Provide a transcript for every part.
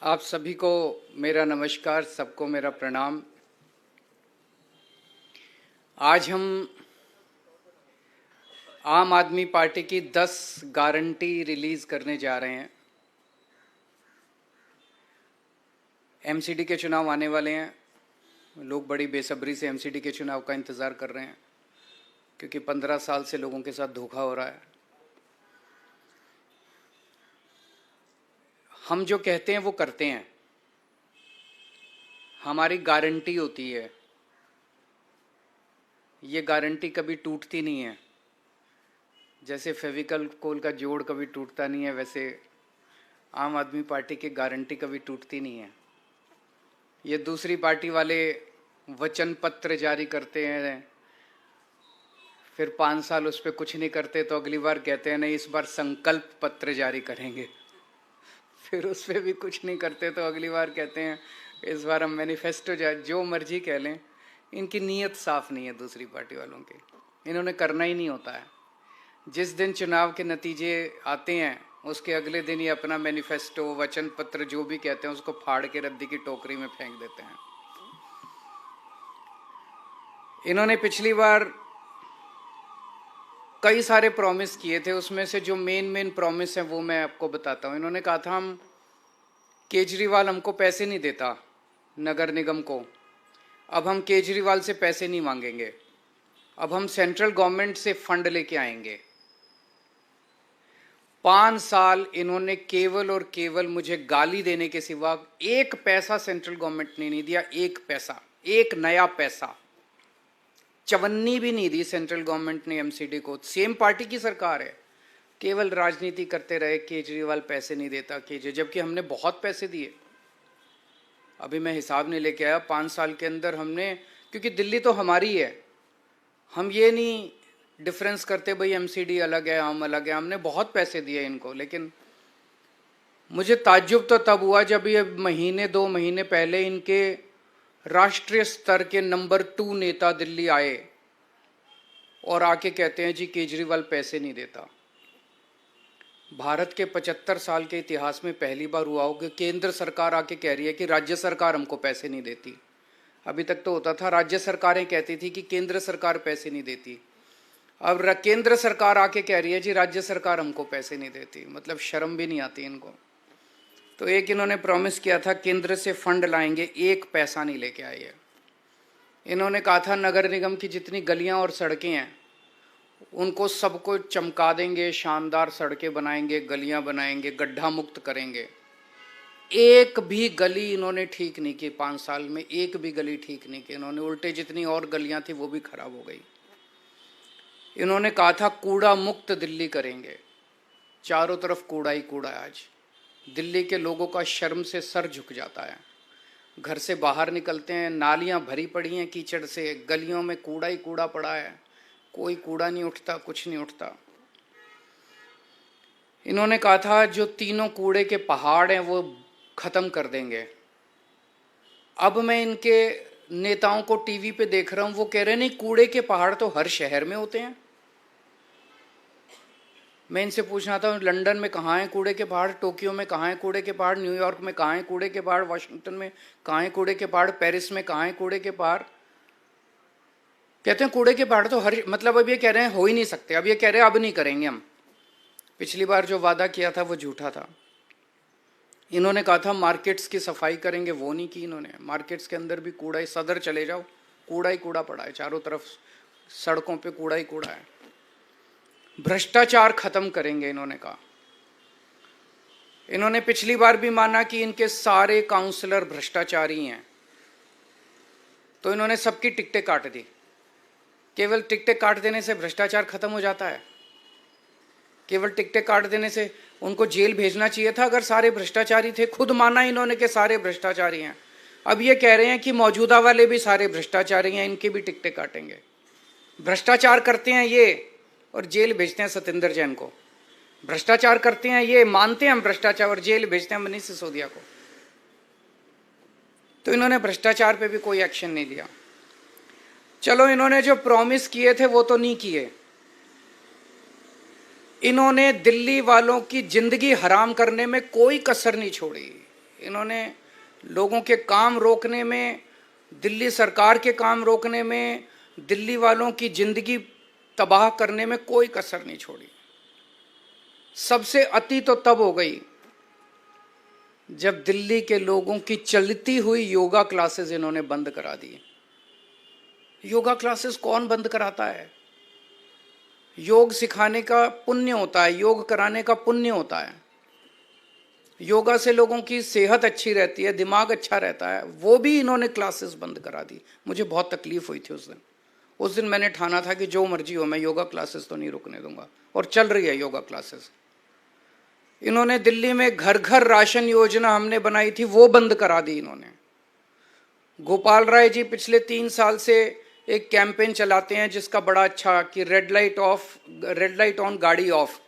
आप सभी को मेरा नमस्कार, सबको मेरा प्रणाम। आज हम आम आदमी पार्टी की 10 गारंटी रिलीज करने जा रहे हैं। एमसीडी के चुनाव आने वाले हैं। लोग बड़ी बेसब्री से एमसीडी के चुनाव का इंतज़ार कर रहे हैं, क्योंकि 15 साल से लोगों के साथ धोखा हो रहा है। हम जो कहते हैं वो करते हैं, हमारी गारंटी होती है। ये गारंटी कभी टूटती नहीं है। जैसे फेविकल कोल का जोड़ कभी टूटता नहीं है, वैसे आम आदमी पार्टी की गारंटी कभी टूटती नहीं है। ये दूसरी पार्टी वाले वचन पत्र जारी करते हैं, फिर 5 साल उस पर कुछ नहीं करते, तो अगली बार कहते हैं नहीं इस बार संकल्प पत्र जारी करेंगे। फिर उस पर भी कुछ नहीं करते, तो अगली बार कहते हैं इस बार हम मैनिफेस्टो जो मर्जी कह लें। इनकी नीयत साफ नहीं है दूसरी पार्टी वालों की, इन्होंने करना ही नहीं होता है। जिस दिन चुनाव के नतीजे आते हैं उसके अगले दिन ही अपना मैनिफेस्टो, वचन पत्र जो भी कहते हैं उसको फाड़ के रद्दी की टोकरी में फेंक देते हैं। इन्होंने पिछली बार कई सारे प्रॉमिस किए थे, उसमें से जो मेन प्रॉमिस है वो मैं आपको बताता हूँ। इन्होंने कहा था हम केजरीवाल हमको पैसे नहीं देता नगर निगम को, अब हम केजरीवाल से पैसे नहीं मांगेंगे, अब हम सेंट्रल गवर्नमेंट से फंड लेके आएंगे। 5 साल इन्होंने केवल और केवल मुझे गाली देने के सिवा एक पैसा सेंट्रल गवर्नमेंट ने नहीं दिया। एक पैसा, एक नया पैसा, चवन्नी भी नहीं दी सेंट्रल गवर्नमेंट ने एमसीडी को। सेम पार्टी की सरकार है, केवल राजनीति करते रहे, केजरीवाल पैसे नहीं देता जबकि हमने बहुत पैसे दिए। अभी मैं हिसाब नहीं लेके आया, 5 साल के अंदर हमने, क्योंकि दिल्ली तो हमारी है, हम ये नहीं डिफरेंस करते भाई एमसीडी अलग है हम अलग है। हमने बहुत पैसे दिए इनको। लेकिन मुझे ताज्जुब तो तब हुआ जब ये 2 महीने पहले इनके राष्ट्रीय स्तर के नंबर 2 नेता दिल्ली आए और आके कहते हैं जी केजरीवाल पैसे नहीं देता। भारत के 75 साल के इतिहास में पहली बार हुआ हो कि केंद्र सरकार आके कह रही है कि राज्य सरकार हमको पैसे नहीं देती। अभी तक तो होता था राज्य सरकारें कहती थी कि केंद्र सरकार पैसे नहीं देती, अब केंद्र सरकार आके कह रही है जी राज्य सरकार हमको पैसे नहीं देती। मतलब शर्म भी नहीं आती इनको। तो एक इन्होंने प्रॉमिस किया था केंद्र से फंड लाएंगे, एक पैसा नहीं लेके आए हैं। इन्होंने कहा था नगर निगम की जितनी गलियां और सड़कें हैं उनको सबको चमका देंगे, शानदार सड़कें बनाएंगे, गलियां बनाएंगे, गड्ढा मुक्त करेंगे। एक भी गली इन्होंने ठीक नहीं की 5 साल में, एक भी गली ठीक नहीं की इन्होंने। उल्टे जितनी और गलियां थी वो भी खराब हो गई। इन्होंने कहा था कूड़ा मुक्त दिल्ली करेंगे, चारों तरफ कूड़ा ही कूड़ा है। आज दिल्ली के लोगों का शर्म से सर झुक जाता है। घर से बाहर निकलते हैं, नालियां भरी पड़ी हैं कीचड़ से, गलियों में कूड़ा ही कूड़ा पड़ा है, कोई कूड़ा नहीं उठता, कुछ नहीं उठता। इन्होंने कहा था जो 3 कूड़े के पहाड़ हैं वो खत्म कर देंगे। अब मैं इनके नेताओं को टीवी पे देख रहा हूं, वो कह रहे नहीं कूड़े के पहाड़ तो हर शहर में होते हैं। मैं इनसे पूछना था लंदन में कहाँ हैं कूड़े के पहाड़, टोक्यो में कहाँ हैं कूड़े के पहाड़, न्यूयॉर्क में कहाँ हैं कूड़े के पहाड़, वाशिंगटन में कहाँ हैं कूड़े के पहाड़, पेरिस में कहाँ हैं कूड़े के पहाड़। कहते हैं कूड़े के पहाड़ तो हर, मतलब अब ये कह रहे हैं हो ही नहीं सकते, अब ये कह रहे हैं अब नहीं करेंगे हम। पिछली बार जो वादा किया था वो झूठा था। इन्होंने कहा था मार्केट्स की सफाई करेंगे, वो नहीं की इन्होंने। मार्केट्स के अंदर भी कूड़ा ही, सदर चले जाओ कूड़ा ही कूड़ा पड़ा है, चारों तरफ सड़कों पे कूड़ा ही कूड़ा है। भ्रष्टाचार खत्म करेंगे इन्होंने कहा। इन्होंने पिछली बार भी माना कि इनके सारे काउंसलर भ्रष्टाचारी हैं, तो इन्होंने सबकी टिकटें काट दी। केवल टिकटें काट देने से भ्रष्टाचार खत्म हो जाता है? केवल टिकटें काट देने से? उनको जेल भेजना चाहिए था अगर सारे भ्रष्टाचारी थे। खुद माना इन्होंने कि सारे भ्रष्टाचारी हैं। अब ये कह रहे हैं कि मौजूदा वाले भी सारे भ्रष्टाचारी हैं, इनकी भी टिकटें काटेंगे। भ्रष्टाचार करते हैं ये और जेल भेजते हैं सत्येंद्र जैन को। भ्रष्टाचार करते हैं ये, मानते हैं हम भ्रष्टाचार, और जेल भेजते हैं मनीष सिसोदिया को। तो इन्होंने भ्रष्टाचार पे भी कोई एक्शन नहीं लिया। चलो इन्होंने जो प्रॉमिस किए थे वो तो नहीं किए। इन्होंने दिल्ली वालों की जिंदगी हराम करने में कोई कसर नहीं छोड़ी। इन्होंने लोगों के काम रोकने में, दिल्ली सरकार के काम रोकने में, दिल्ली वालों की जिंदगी तबाह करने में कोई कसर नहीं छोड़ी। सबसे अति तो तब हो गई जब दिल्ली के लोगों की चलती हुई योगा क्लासेस इन्होंने बंद करा दी। योगा क्लासेस कौन बंद कराता है? योग सिखाने का पुण्य होता है, योग कराने का पुण्य होता है। योगा से लोगों की सेहत अच्छी रहती है, दिमाग अच्छा रहता है। वो भी इन्होंने क्लासेस बंद करा दी। मुझे बहुत तकलीफ हुई थी उस दिन मैंने ठाना था कि जो मर्जी हो, मैं योगा क्लासेस तो नहीं रुकने दूंगा। और चल रही है योगा क्लासेस। इन्होंने दिल्ली में घर घर राशन योजना हमने बनाई थी, वो बंद करा दी इन्होंने। गोपाल राय जी पिछले 3 साल से एक कैंपेन चलाते हैं जिसका बड़ा अच्छा कि रेड लाइट ऑन गाड़ी ऑफ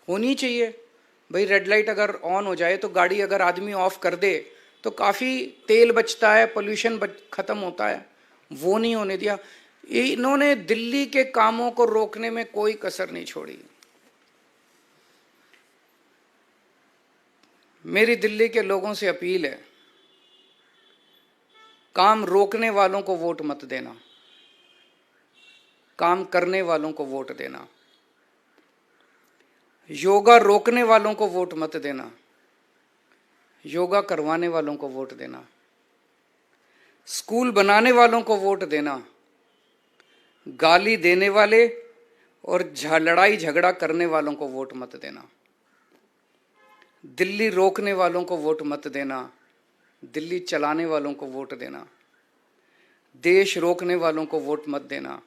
होनी चाहिए। भाई रेड लाइट अगर ऑन हो जाए तो गाड़ी अगर आदमी ऑफ कर दे तो काफ़ी तेल बचता है, पोल्यूशन खत्म होता है। वो नहीं होने दिया। इन्होंने दिल्ली के कामों को रोकने में कोई कसर नहीं छोड़ी। मेरी दिल्ली के लोगों से अपील है, काम रोकने वालों को वोट मत देना, काम करने वालों को वोट देना। योगा रोकने वालों को वोट मत देना, योगा करवाने वालों को वोट देना। स्कूल बनाने वालों को वोट देना, गाली देने वाले और लड़ाई झगड़ा करने वालों को वोट मत देना। दिल्ली रोकने वालों को वोट मत देना, दिल्ली चलाने वालों को वोट देना। देश रोकने वालों को वोट मत देना,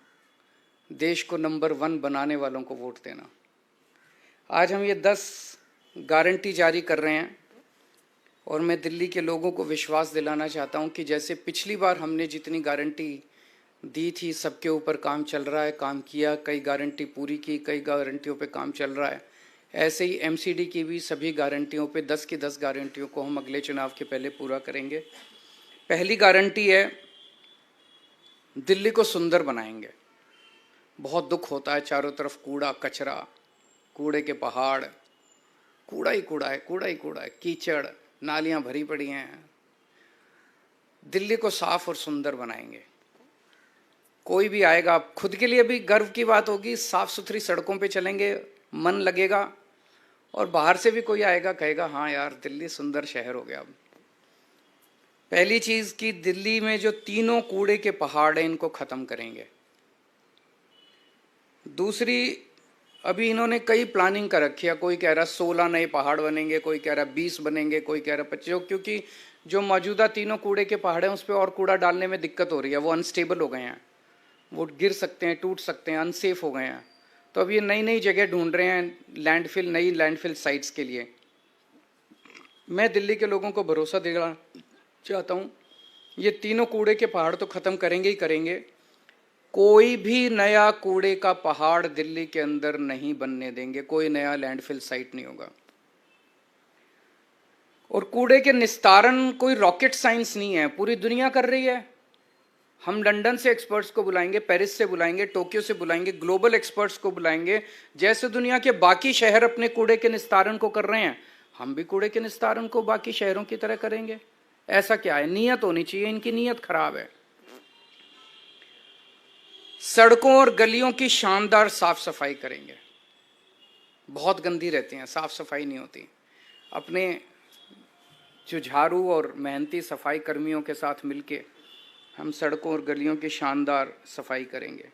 देश को नंबर 1 बनाने वालों को वोट देना। आज हम ये 10 गारंटी जारी कर रहे हैं और मैं दिल्ली के लोगों को विश्वास दिलाना चाहता हूं कि जैसे पिछली बार हमने जितनी गारंटी दी थी, सबके ऊपर काम चल रहा है, काम किया, कई गारंटी पूरी की, कई गारंटियों पे काम चल रहा है। ऐसे ही एमसीडी की भी सभी गारंटियों पे 10 की 10 गारंटियों को हम अगले चुनाव के पहले पूरा करेंगे। पहली गारंटी है, दिल्ली को सुंदर बनाएंगे। बहुत दुख होता है, चारों तरफ कूड़ा कचरा, कूड़े के पहाड़, कूड़ा ही कूड़ा है, कूड़ा ही कूड़ा है, कीचड़, नालियां भरी पड़ी हैं। दिल्ली को साफ और सुंदर बनाएंगे। कोई भी आएगा, खुद के लिए भी गर्व की बात होगी, साफ सुथरी सड़कों पे चलेंगे, मन लगेगा, और बाहर से भी कोई आएगा कहेगा हाँ यार दिल्ली सुंदर शहर हो गया। अब पहली चीज कि दिल्ली में जो तीनों कूड़े के पहाड़ हैं इनको खत्म करेंगे। दूसरी, अभी इन्होंने कई प्लानिंग कर रखी है। कोई कह रहा 16 नए पहाड़ बनेंगे, कोई कह रहा 20 बनेंगे, कोई कह रहा 25, क्योंकि जो मौजूदा तीनों कूड़े के पहाड़ हैं उस पर और कूड़ा डालने में दिक्कत हो रही है। वो अनस्टेबल हो गए हैं, वो गिर सकते हैं, टूट सकते हैं, अनसेफ हो गए हैं। तो अब ये नई नई जगह ढूंढ रहे हैं लैंडफिल, नई लैंडफिल साइट्स के लिए। मैं दिल्ली के लोगों को भरोसा देना चाहता हूँ, ये तीनों कूड़े के पहाड़ तो खत्म करेंगे ही करेंगे। कोई भी नया कूड़े का पहाड़ दिल्ली के अंदर नहीं बनने देंगे, कोई नया लैंडफिल साइट नहीं होगा। और कूड़े के निस्तारण कोई रॉकेट साइंस नहीं है, पूरी दुनिया कर रही है। हम लंदन से एक्सपर्ट्स को बुलाएंगे, पेरिस से बुलाएंगे, टोक्यो से बुलाएंगे, ग्लोबल एक्सपर्ट्स को बुलाएंगे। जैसे दुनिया के बाकी शहर अपने कूड़े के निस्तारण को कर रहे हैं, हम भी कूड़े के निस्तारण को बाकी शहरों की तरह करेंगे। ऐसा क्या है? नीयत होनी चाहिए, इनकी नीयत खराब है। सड़कों और गलियों की शानदार साफ सफाई करेंगे। बहुत गंदी रहती हैं, साफ सफाई नहीं होती। अपने जो झाड़ू और मेहनती सफाई कर्मियों के साथ मिलके हम सड़कों और गलियों की शानदार सफाई करेंगे।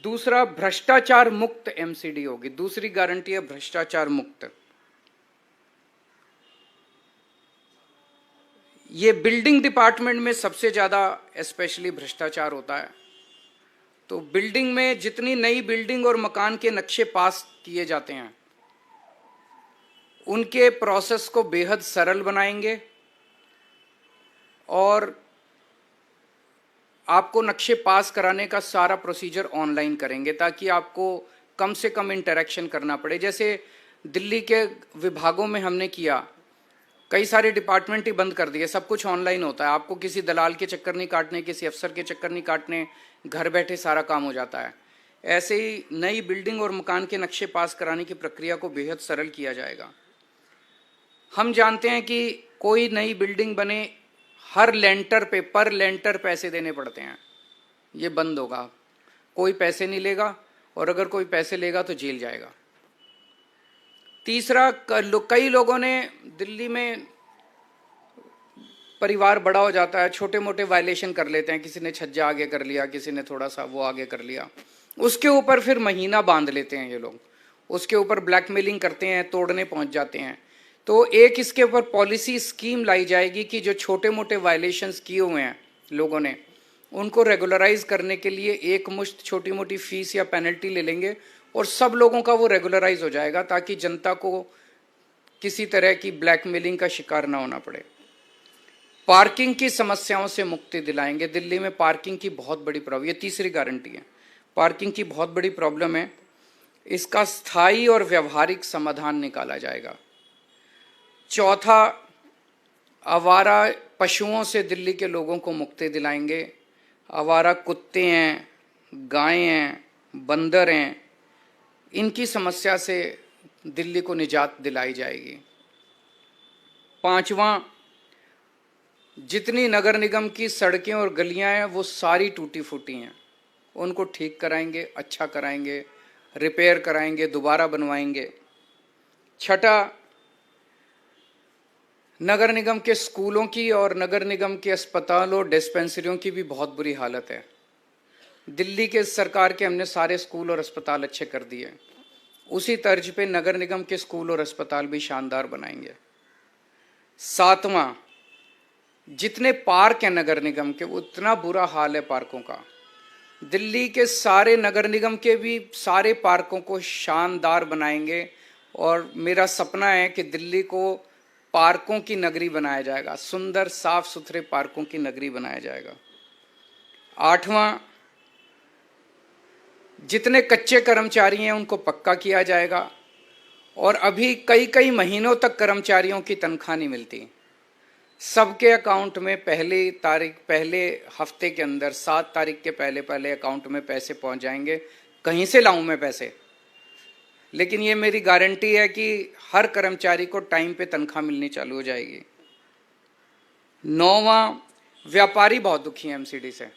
दूसरा, भ्रष्टाचार मुक्त एमसीडी होगी। दूसरी गारंटी है भ्रष्टाचार मुक्त। ये बिल्डिंग डिपार्टमेंट में सबसे ज्यादा स्पेशली भ्रष्टाचार होता है। तो बिल्डिंग में जितनी नई बिल्डिंग और मकान के नक्शे पास किए जाते हैं उनके प्रोसेस को बेहद सरल बनाएंगे और आपको नक्शे पास कराने का सारा प्रोसीजर ऑनलाइन करेंगे ताकि आपको कम से कम इंटरेक्शन करना पड़े। जैसे दिल्ली के विभागों में हमने किया, कई सारे डिपार्टमेंट ही बंद कर दिए, सब कुछ ऑनलाइन होता है। आपको किसी दलाल के चक्कर नहीं काटने, किसी अफसर के चक्कर नहीं काटने, घर बैठे सारा काम हो जाता है। ऐसे ही नई बिल्डिंग और मकान के नक्शे पास कराने की प्रक्रिया को बेहद सरल किया जाएगा। हम जानते हैं कि कोई नई बिल्डिंग बने हर लेंटर पे पर लेंटर पैसे देने पड़ते हैं, ये बंद होगा। कोई पैसे नहीं लेगा, और अगर कोई पैसे लेगा तो जेल जाएगा। तीसरा, कई लोगों ने दिल्ली में परिवार बड़ा हो जाता है, छोटे मोटे वायलेशन कर लेते हैं, किसी ने छज्जा आगे कर लिया, किसी ने थोड़ा सा वो आगे कर लिया, उसके ऊपर फिर महीना बांध लेते हैं ये लोग, उसके ऊपर ब्लैकमेलिंग करते हैं, तोड़ने पहुंच जाते हैं। तो एक इसके ऊपर पॉलिसी स्कीम लाई जाएगी कि जो छोटे मोटे वायलेशंस किए हुए हैं लोगों ने, उनको रेगुलराइज करने के लिए एक मुश्त छोटी मोटी फीस या पेनल्टी ले लेंगे और सब लोगों का वो रेगुलराइज हो जाएगा, ताकि जनता को किसी तरह की ब्लैकमेलिंग का शिकार ना होना पड़े। पार्किंग की समस्याओं से मुक्ति दिलाएंगे। दिल्ली में पार्किंग की बहुत बड़ी प्रॉब्लम, ये तीसरी गारंटी है, पार्किंग की बहुत बड़ी प्रॉब्लम है, इसका स्थायी और व्यवहारिक समाधान निकाला जाएगा। चौथा, आवारा पशुओं से दिल्ली के लोगों को मुक्ति दिलाएंगे। आवारा कुत्ते हैं, गायें हैं, बंदर हैं, इनकी समस्या से दिल्ली को निजात दिलाई जाएगी। पांचवा, जितनी नगर निगम की सड़कें और गलियां हैं वो सारी टूटी फूटी हैं, उनको ठीक कराएंगे, अच्छा कराएंगे, रिपेयर कराएंगे, दोबारा बनवाएंगे। छठा, नगर निगम के स्कूलों की और नगर निगम के अस्पतालों डिस्पेंसरियों की भी बहुत बुरी हालत है। दिल्ली के सरकार के हमने सारे स्कूल और अस्पताल अच्छे कर दिए, उसी तर्ज पे नगर निगम के स्कूल और अस्पताल भी शानदार बनाएंगे। सातवां, जितने पार्क हैं नगर निगम के, उतना बुरा हाल है पार्कों का। दिल्ली के सारे नगर निगम के भी सारे पार्कों को शानदार बनाएंगे, और मेरा सपना है कि दिल्ली को पार्कों की नगरी बनाया जाएगा, सुंदर साफ सुथरे पार्कों की नगरी बनाया जाएगा। आठवां, जितने कच्चे कर्मचारी हैं उनको पक्का किया जाएगा, और अभी कई कई महीनों तक कर्मचारियों की तनख्वाह नहीं मिलती, सबके अकाउंट में पहले हफ्ते के अंदर 7 तारीख के पहले अकाउंट में पैसे पहुंच जाएंगे। कहीं से लाऊं मैं पैसे, लेकिन ये मेरी गारंटी है कि हर कर्मचारी को टाइम पे तनख्वाह मिलनी चालू हो जाएगी। 9वां, व्यापारी बहुत दुखी हैं एमसीडी से।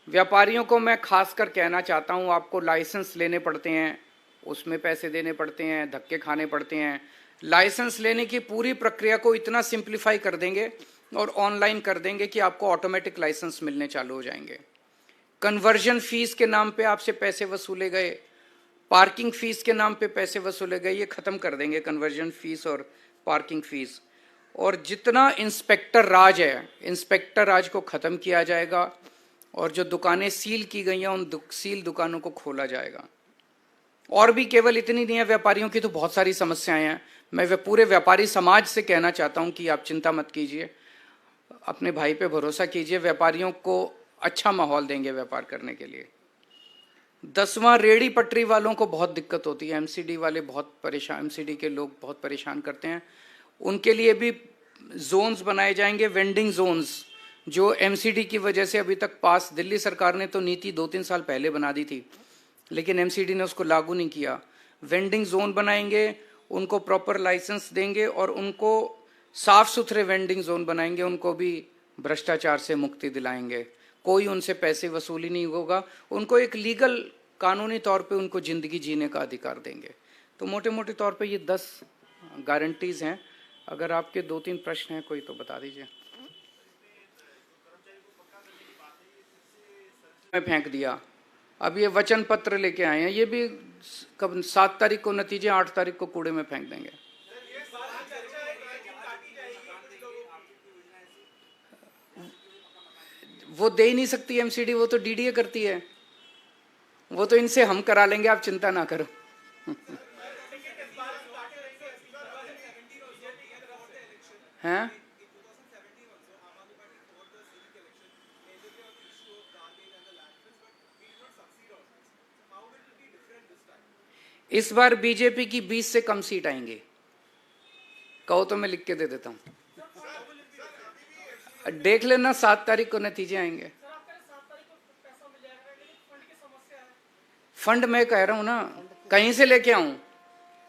व्यापारियों को मैं खासकर कहना चाहता हूं, आपको लाइसेंस लेने पड़ते हैं, उसमें पैसे देने पड़ते हैं, धक्के खाने पड़ते हैं। लाइसेंस लेने की पूरी प्रक्रिया को इतना सिंप्लीफाई कर देंगे और ऑनलाइन कर देंगे कि आपको ऑटोमेटिक लाइसेंस मिलने चालू हो जाएंगे। कन्वर्जन फीस के नाम पे आपसे पैसे वसूले गए, पार्किंग फीस के नाम पे पैसे वसूले गए, ये खत्म कर देंगे कन्वर्जन फीस और पार्किंग फीस। और जितना इंस्पेक्टर राज है, इंस्पेक्टर राज को खत्म किया जाएगा, और जो दुकानें सील की गई हैं उन सील दुकानों को खोला जाएगा। और भी केवल इतनी नहीं है, व्यापारियों की तो बहुत सारी समस्याएं हैं। मैं पूरे व्यापारी समाज से कहना चाहता हूं कि आप चिंता मत कीजिए, अपने भाई पे भरोसा कीजिए, व्यापारियों को अच्छा माहौल देंगे व्यापार करने के लिए। 10वां, रेहड़ी पटरी वालों को बहुत दिक्कत होती है, एमसीडी वाले बहुत परेशान, एमसीडी के लोग बहुत परेशान करते हैं, उनके लिए भी जोन्स बनाए जाएंगे, वेंडिंग जोन्स, जो एमसीडी की वजह से अभी तक पास, दिल्ली सरकार ने तो नीति 2-3 साल पहले बना दी थी, लेकिन एमसीडी ने उसको लागू नहीं किया। वेंडिंग जोन बनाएंगे, उनको प्रॉपर लाइसेंस देंगे और उनको साफ सुथरे वेंडिंग जोन बनाएंगे, उनको भी भ्रष्टाचार से मुक्ति दिलाएंगे, कोई उनसे पैसे वसूली नहीं होगा, उनको एक लीगल कानूनी तौर पे उनको जिंदगी जीने का अधिकार देंगे। तो मोटे मोटे तौर पे ये 10 गारंटीज हैं। अगर आपके 2-3 प्रश्न हैं कोई तो बता दीजिए। मैं फेंक दिया, अब ये वचन पत्र लेके आए हैं, ये भी कब 7 तारीख को नतीजे, 8 तारीख को कूड़े में फेंक देंगे। वो दे ही नहीं सकती एमसीडी, वो तो डीडीए करती है, वो तो इनसे हम करा लेंगे, आप चिंता ना करो। हैं? इस बार बीजेपी की 20 से कम सीट आएंगी, कहो तो मैं लिख के दे देता हूं, देख लेना 7 तारीख को नतीजे आएंगे। फंड मैं कह रहा हूं ना, कहीं से लेके आऊं?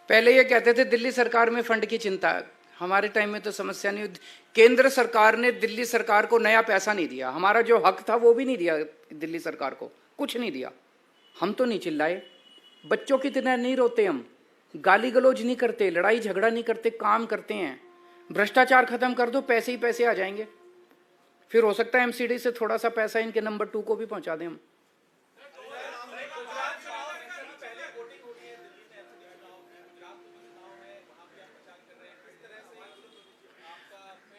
पहले ये कहते थे दिल्ली सरकार में फंड की चिंता, हमारे टाइम में तो समस्या नहीं हुई। केंद्र सरकार ने दिल्ली सरकार को नया पैसा नहीं दिया, हमारा जो हक था वो भी नहीं दिया दिल्ली सरकार को, कुछ नहीं दिया। हम तो नहीं चिल्लाए, बच्चों की तरह नहीं रोते, हम गाली गलौज नहीं करते, लड़ाई झगड़ा नहीं करते, काम करते हैं। भ्रष्टाचार खत्म कर दो, पैसे ही पैसे आ जाएंगे। फिर हो सकता है एमसीडी से थोड़ा सा पैसा इनके नंबर 2 को भी पहुंचा दें हम।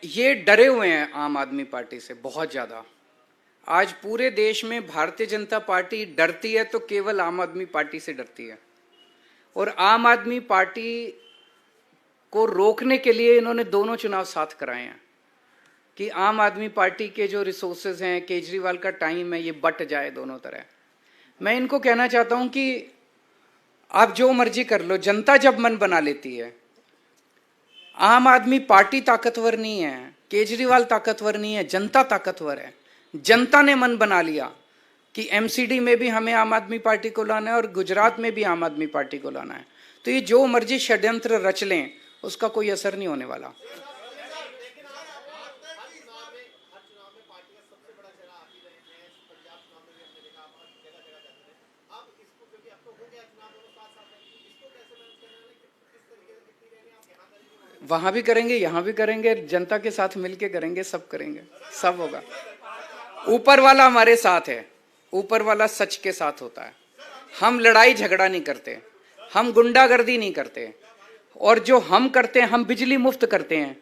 ये डरे हुए हैं आम आदमी पार्टी से बहुत ज्यादा। आज पूरे देश में भारतीय जनता पार्टी डरती है तो केवल आम आदमी पार्टी से डरती है। और आम आदमी पार्टी को रोकने के लिए इन्होंने दोनों चुनाव साथ कराए हैं कि आम आदमी पार्टी के जो रिसोर्सेज हैं, केजरीवाल का टाइम है, ये बट जाए दोनों तरह। मैं इनको कहना चाहता हूं कि आप जो मर्जी कर लो, जनता जब मन बना लेती है। आम आदमी पार्टी ताकतवर नहीं है, केजरीवाल ताकतवर नहीं है, जनता ताकतवर है। जनता ने मन बना लिया कि एमसीडी में भी हमें आम आदमी पार्टी को लाना है और गुजरात में भी आम आदमी पार्टी को लाना है, तो ये जो मर्जी षड्यंत्र रच लें उसका कोई असर नहीं होने वाला। वहां भी करेंगे, यहां भी करेंगे, जनता के साथ मिलके करेंगे, सब करेंगे, सब होगा। ऊपर वाला हमारे साथ है, ऊपर वाला सच के साथ होता है। हम लड़ाई झगड़ा नहीं करते, हम गुंडागर्दी नहीं करते, और जो हम करते हैं, हम बिजली मुफ्त करते हैं,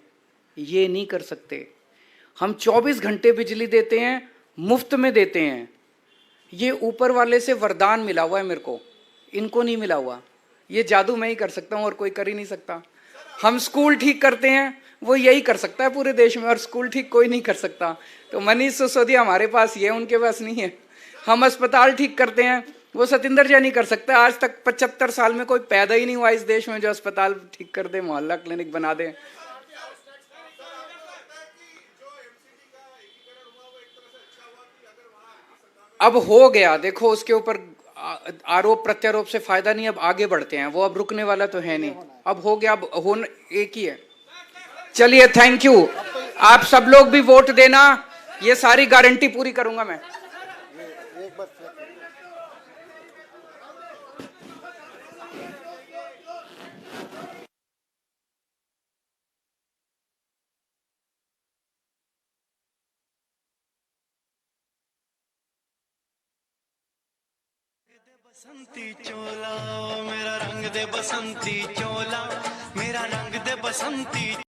ये नहीं कर सकते। हम 24 घंटे बिजली देते हैं, मुफ्त में देते हैं। ये ऊपर वाले से वरदान मिला हुआ है मेरे को, इनको नहीं मिला हुआ। ये जादू मैं ही कर सकता हूं और कोई कर ही नहीं सकता। हम स्कूल ठीक करते हैं, वो यही कर सकता है पूरे देश में, और स्कूल ठीक कोई नहीं कर सकता। तो मनीष सिसोदिया हमारे पास ये, उनके पास नहीं है। हम अस्पताल ठीक करते हैं, वो सतिंदर जैन नहीं कर सकता। आज तक 75 साल में कोई पैदा ही नहीं हुआ इस देश में जो अस्पताल ठीक कर दे, मोहल्ला क्लिनिक बना दे। अब हो गया, देखो उसके ऊपर आरोप प्रत्यारोप से फायदा नहीं, अब आगे बढ़ते हैं। वो अब रुकने वाला तो है नहीं, अब हो गया, अब हो एक ही है। चलिए, थैंक यू। आप सब लोग भी वोट देना, ये सारी गारंटी पूरी करूंगा मैं। बसंती चोला मेरा रंग दे, बसंती चोला मेरा रंग दे, बसंती